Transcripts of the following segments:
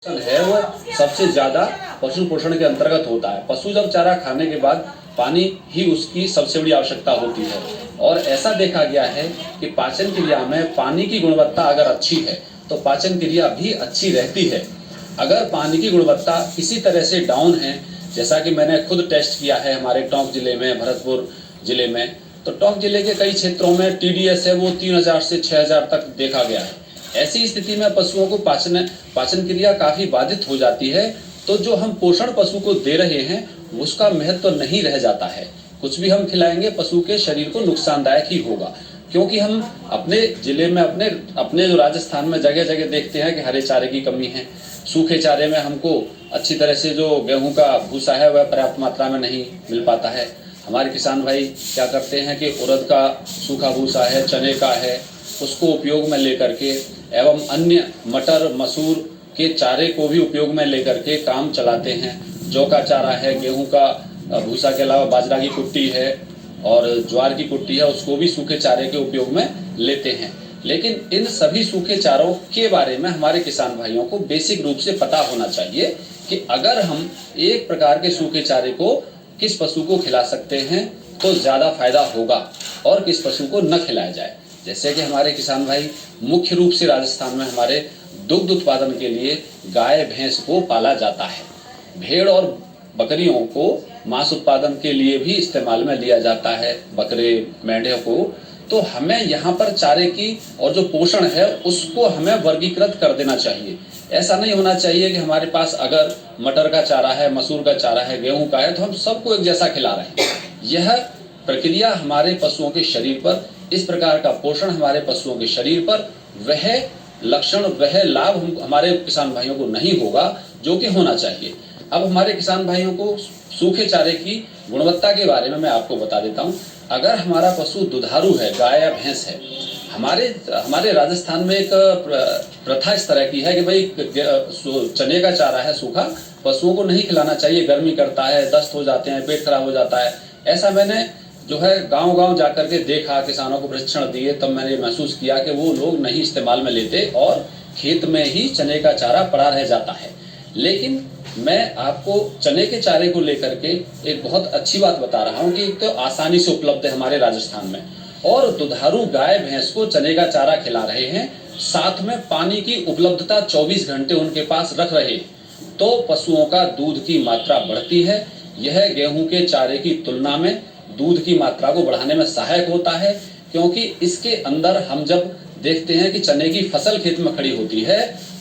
है वो सबसे ज्यादा पशु पोषण के अंतर्गत होता है। पशु जब चारा खाने के बाद पानी ही उसकी सबसे बड़ी आवश्यकता होती है और ऐसा देखा गया है कि पाचन क्रिया में पानी की गुणवत्ता अगर अच्छी है तो पाचन क्रिया भी अच्छी रहती है। अगर पानी की गुणवत्ता किसी तरह से डाउन है, जैसा कि मैंने खुद टेस्ट किया है हमारे टोंक जिले में, भरतपुर जिले में, तो टोंक जिले के कई क्षेत्रों में टीडीएस है वो 3000 से 6000 तक देखा गया है। ऐसी स्थिति में पशुओं को पाचन क्रिया काफी बाधित हो जाती है, तो जो हम पोषण पशु को दे रहे हैं उसका महत्व तो नहीं रह जाता है। कुछ भी हम खिलाएंगे पशु के शरीर को नुकसानदायक ही होगा, क्योंकि हम अपने जिले में अपने जो राजस्थान में जगह जगह देखते हैं कि हरे चारे की कमी है। सूखे चारे में हमको अच्छी तरह से जो गेहूं का भूसा है वह पर्याप्त मात्रा में नहीं मिल पाता है। हमारे किसान भाई क्या करते हैं कि उड़द का सूखा भूसा है, चने का है, उसको उपयोग में लेकर के एवं अन्य मटर मसूर के चारे को भी उपयोग में लेकर के काम चलाते हैं। जौ का चारा है, गेहूं का भूसा के अलावा बाजरा की कुट्टी है और ज्वार की कुट्टी है, उसको भी सूखे चारे के उपयोग में लेते हैं। लेकिन इन सभी सूखे चारों के बारे में हमारे किसान भाइयों को बेसिक रूप से पता होना चाहिए कि अगर हम एक प्रकार के सूखे चारे को किस पशु को खिला सकते हैं तो ज्यादा फायदा होगा और किस पशु को न खिलाया जाए। जैसे कि हमारे किसान भाई मुख्य रूप से राजस्थान में हमारे दुग्ध उत्पादन के लिए गाय भैंस को पाला जाता है। भेड़ और बकरियों को मांस उत्पादन के लिए भी इस्तेमाल में लिया जाता है, बकरे मेंढे को। तो हमें यहाँ पर चारे की और जो पोषण है उसको हमें वर्गीकृत कर देना चाहिए। ऐसा नहीं होना चाहिए कि हमारे पास अगर मटर का चारा है, मसूर का चारा है, गेहूं का है तो हम सबको एक जैसा खिला रहे हैं। यह प्रक्रिया हमारे पशुओं के शरीर पर, इस प्रकार का पोषण हमारे पशुओं के शरीर पर वह लक्षण वह लाभ हमारे किसान भाइयों को नहीं होगा जो कि होना चाहिए। अब हमारे किसान भाइयों को सूखे चारे की गुणवत्ता के बारे में मैं आपको बता देता हूँ। अगर हमारा पशु दुधारू है, गाय या भैंस है, हमारे राजस्थान में एक प्रथा इस तरह की है कि भाई चने का चारा है सूखा, पशुओं को नहीं खिलाना चाहिए, गर्मी करता है, दस्त हो जाते हैं, पेट खराब हो जाता है। ऐसा मैंने जो है गांव-गांव जाकर के देखा, किसानों को प्रशिक्षण दिए, तब मैंने महसूस किया कि वो लोग नहीं इस्तेमाल में लेते और खेत में ही चने का चारा पड़ा रह जाता है। लेकिन मैं आपको चने के चारे को लेकर के एक बहुत अच्छी बात बता रहा हूँ कि एक तो आसानी से उपलब्ध है हमारे राजस्थान में, और दुधारू गाय भैंस को चने का चारा खिला रहे हैं, साथ में पानी की उपलब्धता 24 घंटे उनके पास रख रहे, तो पशुओं का दूध की मात्रा बढ़ती है। यह गेहूं के चारे की तुलना में दूध की मात्रा को बढ़ाने में सहायक होता है, क्योंकि इसके अंदर हम जब देखते हैं कि चने की फसल खेत में खड़ी होती है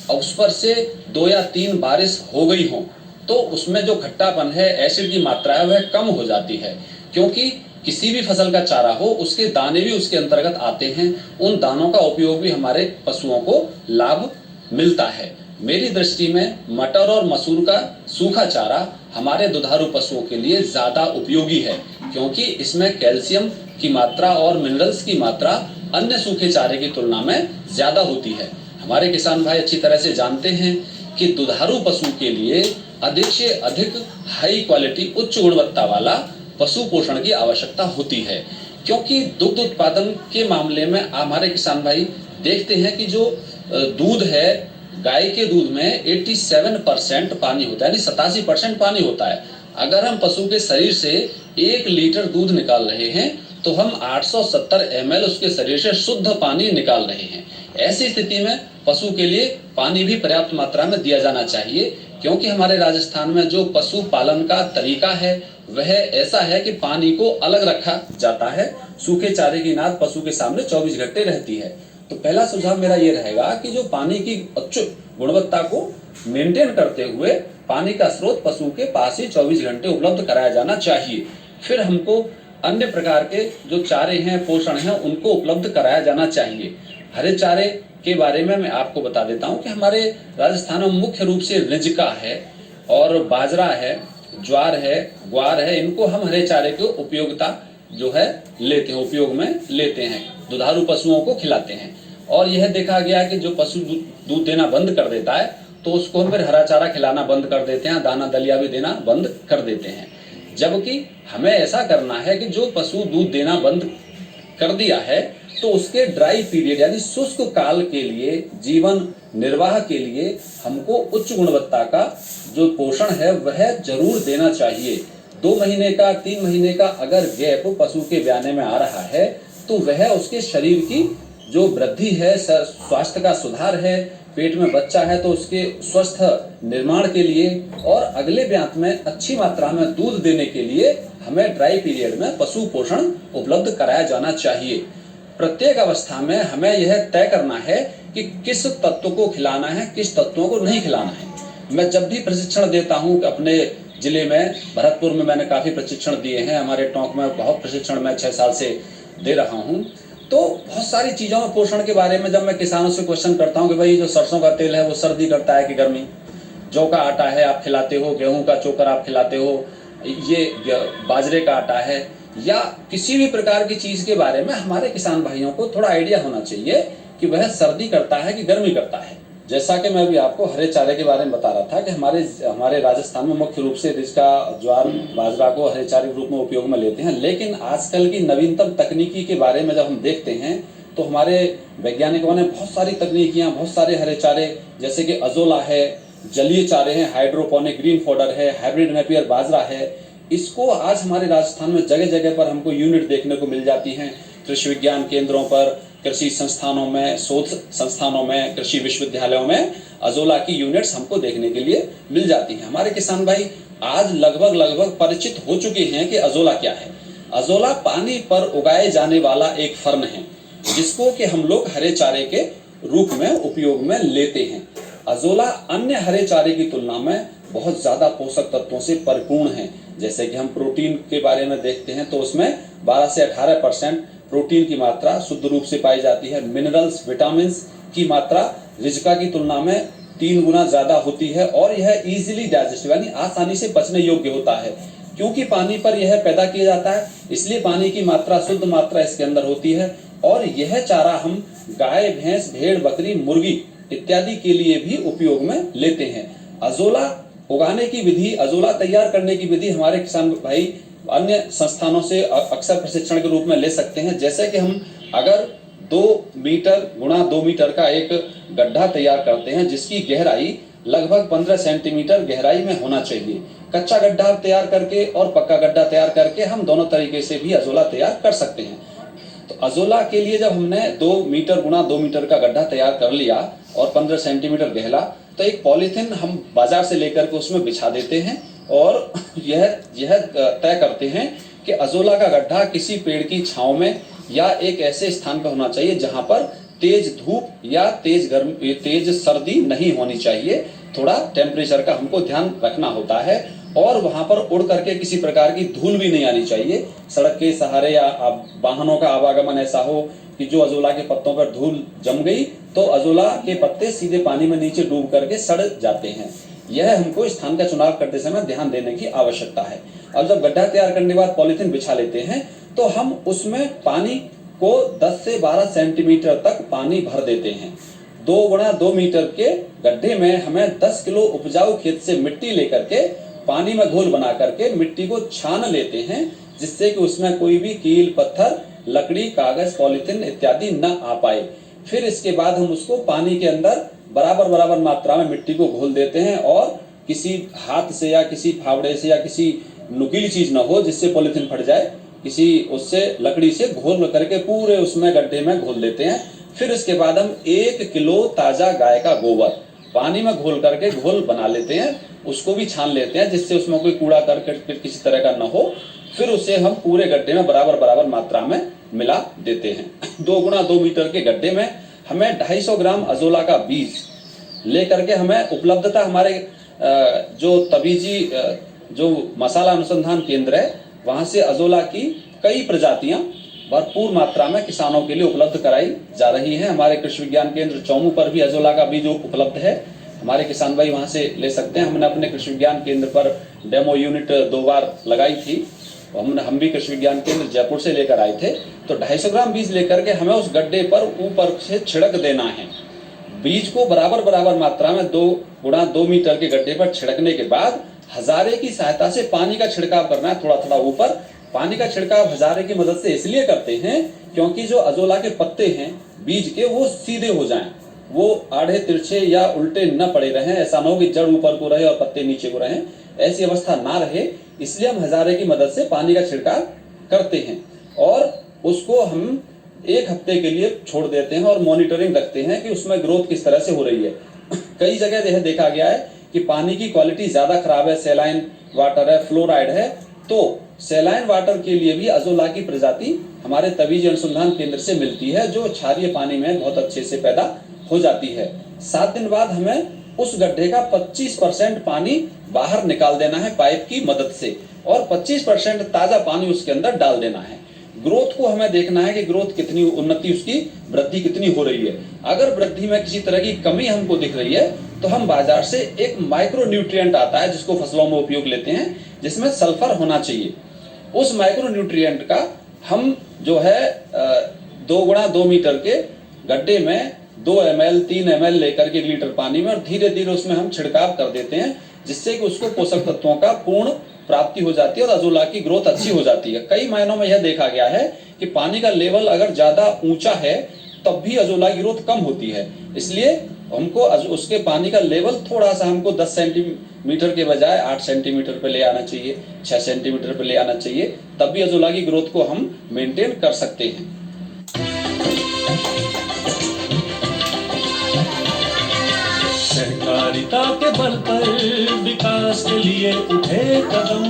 और उस पर से 2 या 3 बारिश हो गई हो तो उसमें जो खट्टापन है, एसिड की मात्रा है, वह कम हो जाती है। क्योंकि किसी भी फसल का चारा हो उसके दाने भी उसके अंतर्गत आते हैं, उन दानों का उपयोग भी हमारे पशुओं को लाभ मिलता है। मेरी दृष्टि में मटर और मसूर का सूखा चारा हमारे दुधारू पशुओं के लिए ज्यादा उपयोगी है, क्योंकि इसमें कैल्शियम की मात्रा और मिनरल्स की मात्रा अन्य सूखे चारे की तुलना में ज्यादा होती है। हमारे किसान भाई अच्छी तरह से जानते हैं कि दुधारू पशु के लिए अधिक से अधिक हाई क्वालिटी, उच्च गुणवत्ता वाला पशु पोषण की आवश्यकता होती है, क्योंकि दुग्ध उत्पादन के मामले में हमारे किसान भाई देखते हैं कि जो दूध है, गाय के दूध में 87% पानी होता है, यानी 87% पानी होता है। अगर हम पशु के शरीर से 1 लीटर दूध निकाल रहे हैं तो हम 870 ml उसके शरीर से शुद्ध पानी निकाल रहे हैं। ऐसी स्थिति में पशु के लिए पानी भी पर्याप्त मात्रा में दिया जाना चाहिए, क्योंकि हमारे राजस्थान में जो पशु पालन का तरीका है वह ऐसा है कि पानी को अलग रखा जाता है, सूखे चारे की नाद पशु के सामने 24 घंटे रहती है। तो पहला सुझाव मेरा ये रहेगा कि जो पानी की उच्च गुणवत्ता को मेंटेन करते हुए पानी का स्रोत पशु के पास ही 24 घंटे उपलब्ध कराया जाना चाहिए। फिर हमको अन्य प्रकार के जो चारे हैं, पोषण हैं, उनको उपलब्ध कराया जाना चाहिए। हरे चारे के बारे में मैं आपको बता देता हूं कि हमारे राजस्थान में मुख्य रूप से रिजका है और बाजरा है, ज्वार है, ग्वार है, इनको हम हरे चारे की उपयोगिता जो है उपयोग में लेते हैं, दुधारू पशुओं को खिलाते हैं। और यह देखा गया कि जो पशु दूध देना बंद कर देता है तो उसको हम फिर हरा चारा खिलाना बंद कर देते हैं, दाना दलिया भी देना बंद कर देते हैं। जबकि हमें ऐसा करना है कि जो पशु दूध देना बंद कर दिया है तो उसके ड्राई पीरियड यानी शुष्क काल के लिए, जीवन निर्वाह के लिए हमको उच्च गुणवत्ता का जो पोषण है वह जरूर देना चाहिए। 2 महीने का, 3 महीने का अगर गैप पशु के ब्याने में आ रहा है तो वह उसके शरीर की जो वृद्धि है, स्वास्थ्य का सुधार है, पेट में बच्चा है तो उसके स्वस्थ निर्माण के लिए और अगले ब्यात में अच्छी मात्रा में दूध देने के लिए हमें ड्राई पीरियड में पशु पोषण उपलब्ध कराया जाना चाहिए। प्रत्येक अवस्था में हमें यह तय करना है कि किस तत्व को खिलाना है, किस तत्वों को नहीं खिलाना है। मैं जब भी प्रशिक्षण देता हूं, अपने जिले में भरतपुर में मैंने काफी प्रशिक्षण दिए हैं, हमारे टोंक में बहुत प्रशिक्षण मैं 6 साल से दे रहा हूं, तो बहुत सारी चीजों में पोषण के बारे में जब मैं किसानों से क्वेश्चन करता हूं कि भाई जो सरसों का तेल है वो सर्दी करता है कि गर्मी, जौ का आटा है आप खिलाते हो, गेहूं का चोकर आप खिलाते हो, ये बाजरे का आटा है, या किसी भी प्रकार की चीज के बारे में हमारे किसान भाइयों को थोड़ा आइडिया होना चाहिए कि वह सर्दी करता है कि गर्मी करता है। जैसा कि मैं अभी आपको हरे चारे के बारे में बता रहा था कि हमारे राजस्थान में मुख्य रूप से इसका ज्वार बाजरा को हरे चारे के रूप में उपयोग में लेते हैं, लेकिन आजकल की नवीनतम तकनीकी के बारे में जब हम देखते हैं तो हमारे वैज्ञानिकों ने बहुत सारी तकनीकियां, बहुत सारे हरे चारे जैसे कि अजोला है, जलीय चारे हैं, हाइड्रोपोनिक ग्रीन फॉडर है, हाइब्रिड नेपियर बाजरा है, इसको आज हमारे राजस्थान में जगह जगह पर हमको यूनिट देखने को मिल जाती हैं। कृषि विज्ञान केंद्रों पर, कृषि संस्थानों में, शोध संस्थानों में, कृषि विश्वविद्यालयों में अजोला की यूनिट्स हमको देखने के लिए मिल जाती हैं। हमारे किसान भाई आज लगभग परिचित हो चुके हैं कि अजोला क्या है। अजोला पानी पर उगाए जाने वाला एक फर्न है जिसको कि हम लोग हरे चारे के रूप में उपयोग में लेते हैं। अजोला अन्य हरे चारे की तुलना में बहुत ज्यादा पोषक तत्वों से परिपूर्ण है। जैसे कि हम प्रोटीन के बारे में देखते हैं तो उसमें 12 से 18% प्रोटीन की मात्रा शुद्ध रूप से पाई जाती है। मिनरल्स, विटामिन की मात्रा रिजका की तुलना में 3 गुना ज्यादा होती है और यह इजीली डाइजेस्टिव यानी आसानी से पचने योग्य होता है। क्योंकि पानी पर यह पैदा किया जाता है इसलिए पानी की मात्रा, शुद्ध मात्रा इसके अंदर होती है और यह चारा हम गाय, भैंस, भेड़, बकरी, मुर्गी इत्यादि के लिए भी उपयोग में लेते हैं। अजोला उगाने की विधि, अजोला तैयार करने की विधि हमारे किसान भाई अन्य संस्थानों से अक्सर प्रशिक्षण के रूप में ले सकते हैं। जैसे कि हम अगर 2 मीटर गुणा 2 मीटर का एक गड्ढा तैयार करते हैं जिसकी गहराई लगभग 15 सेंटीमीटर गहराई में होना चाहिए। कच्चा गड्ढा तैयार करके और पक्का गड्ढा तैयार करके हम दोनों तरीके से भी अजोला तैयार कर सकते हैं। तो अजोला के लिए जब हमने 2 मीटर गुणा 2 मीटर का गड्ढा तैयार कर लिया और 15 सेंटीमीटर गहरा, तो एक पॉलीथिन हम बाजार से लेकर के उसमें बिछा देते हैं और यह तय करते हैं कि अजोला का गड्ढा किसी पेड़ की छांव में या एक ऐसे स्थान पर होना चाहिए जहां पर तेज धूप या तेज सर्दी नहीं होनी चाहिए। थोड़ा टेम्परेचर का हमको ध्यान रखना होता है और वहां पर उड़ करके किसी प्रकार की धूल भी नहीं आनी चाहिए। सड़क के सहारे या वाहनों का आवागमन ऐसा हो कि जो अजोला के पत्तों पर धूल जम गई तो अजोला के पत्ते सीधे पानी में नीचे डूब करके सड़ जाते हैं। यह हमको स्थान का चुनाव करते समय ध्यान देने की आवश्यकता है। अब जब गड्ढा तैयार करने के बाद पॉलीथिन बिछा लेते हैं तो हम उसमें पानी को 10 से 12 सेंटीमीटर तक पानी भर देते हैं। 2 गुणा 2 मीटर के गड्ढे में हमें 10 किलो उपजाऊ खेत से मिट्टी लेकर के पानी में घोल बना करके मिट्टी को छान लेते हैं जिससे कि उसमें कोई भी कील, पत्थर, लकड़ी, कागज, पॉलीथिन इत्यादि न आ पाए। फिर इसके बाद हम उसको पानी के अंदर बराबर मात्रा में मिट्टी को घोल देते हैं और किसी हाथ से या किसी फावड़े से या किसी नुकीली चीज न हो जिससे पॉलीथिन फट जाए, किसी उससे लकड़ी से घोल करके पूरे उसमें गड्ढे में घोल देते हैं। फिर इसके बाद हम 1 किलो ताजा गाय का गोबर पानी में घोल करके घोल बना लेते हैं, उसको भी छान लेते हैं जिससे उसमें कोई कूड़ा करकट किसी तरह का न हो। फिर उसे हम पूरे गड्ढे में बराबर मात्रा में मिला देते हैं। 2 गुणा 2 मीटर के गड्ढे में हमें 250 ग्राम अजोला का बीज लेकर के हमें उपलब्धता हमारे जो तबीजी जो मसाला अनुसंधान केंद्र है वहां से अजोला की कई प्रजातियां भरपूर मात्रा में किसानों के लिए उपलब्ध कराई जा रही है। हमारे कृषि विज्ञान केंद्र चौमू पर भी अजोला का बीज उपलब्ध है, हमारे किसान भाई वहां से ले सकते हैं। हमने अपने कृषि विज्ञान केंद्र पर डेमो यूनिट 2 बार लगाई थी। हम भी कृषि विज्ञान केंद्र जयपुर से लेकर आए थे। तो 250 ग्राम बीज लेकर के हमें उस गड्ढे पर ऊपर से छिड़क देना है। बीज को बराबर मात्रा में 2 गुणा 2 मीटर के गड्ढे पर छिड़कने के बाद हजारे की सहायता से पानी का छिड़काव करना है। थोड़ा ऊपर पानी का छिड़काव हजारे की मदद से इसलिए करते हैं क्योंकि जो अजोला के पत्ते हैं बीज के वो सीधे हो जाएं, वो आड़े तिरछे या उल्टे न पड़े रहें। ऐसा ना हो कि जड़ ऊपर को रहे और पत्ते नीचे को रहें, ऐसी अवस्था ना रहे। इसलिए हम हजारे की मदद से पानी का छिड़काव करते हैं और उसको हम 1 हफ्ते के लिए छोड़ देते हैं और मॉनिटरिंग रखते हैं कि उसमें ग्रोथ किस तरह से हो रही है। कई जगह यह देखा गया है कि पानी की क्वालिटी ज्यादा खराब है, सैलाइन वाटर है, फ्लोराइड है, तो सैलाइन वाटर के लिए भी अजोला की प्रजाति हमारे तबीज अनुसंधान केंद्र से मिलती है, जो क्षारीय पानी में बहुत अच्छे से पैदा हो जाती है। 7 दिन बाद हमें उस गड्ढे का 25% पानी बाहर निकाल देना है पाइप की मदद से और 25% ताजा पानी उसके अंदर डाल देना है। ग्रोथ को हमें देखना है कि ग्रोथ कितनी, उन्नति उसकी वृद्धि कितनी हो रही है। अगर वृद्धि में किसी तरह की कमी हमको दिख रही है तो हम बाजार से एक माइक्रो न्यूट्रिएंट आता है जिसको फसलों में उपयोग लेते हैं, जिसमें सल्फर होना चाहिए। उस माइक्रो न्यूट्रिएंट का हम जो है 2 गुणा 2 मीटर के गड्ढे में 2 ml 3 ml लेकर के 1 लीटर पानी में और धीरे धीरे उसमें हम छिड़काव कर देते हैं, जिससे कि उसको पोषक तत्वों का पूर्ण प्राप्ति हो जाती है और अजोला की ग्रोथ अच्छी हो जाती है। कई मायनों में यह देखा गया है कि पानी का लेवल अगर ज्यादा ऊंचा है तब भी अजोला की ग्रोथ कम होती है। इसलिए हमको उसके पानी का लेवल थोड़ा सा हमको 10 सेंटीमीटर के बजाय 8 सेंटीमीटर पे ले आना चाहिए, 6 सेंटीमीटर पे ले आना चाहिए, तब भी अजोला की ग्रोथ को हम मेंटेन कर सकते हैं। सहकारिता के बल पर विकास के लिए उठे कदम,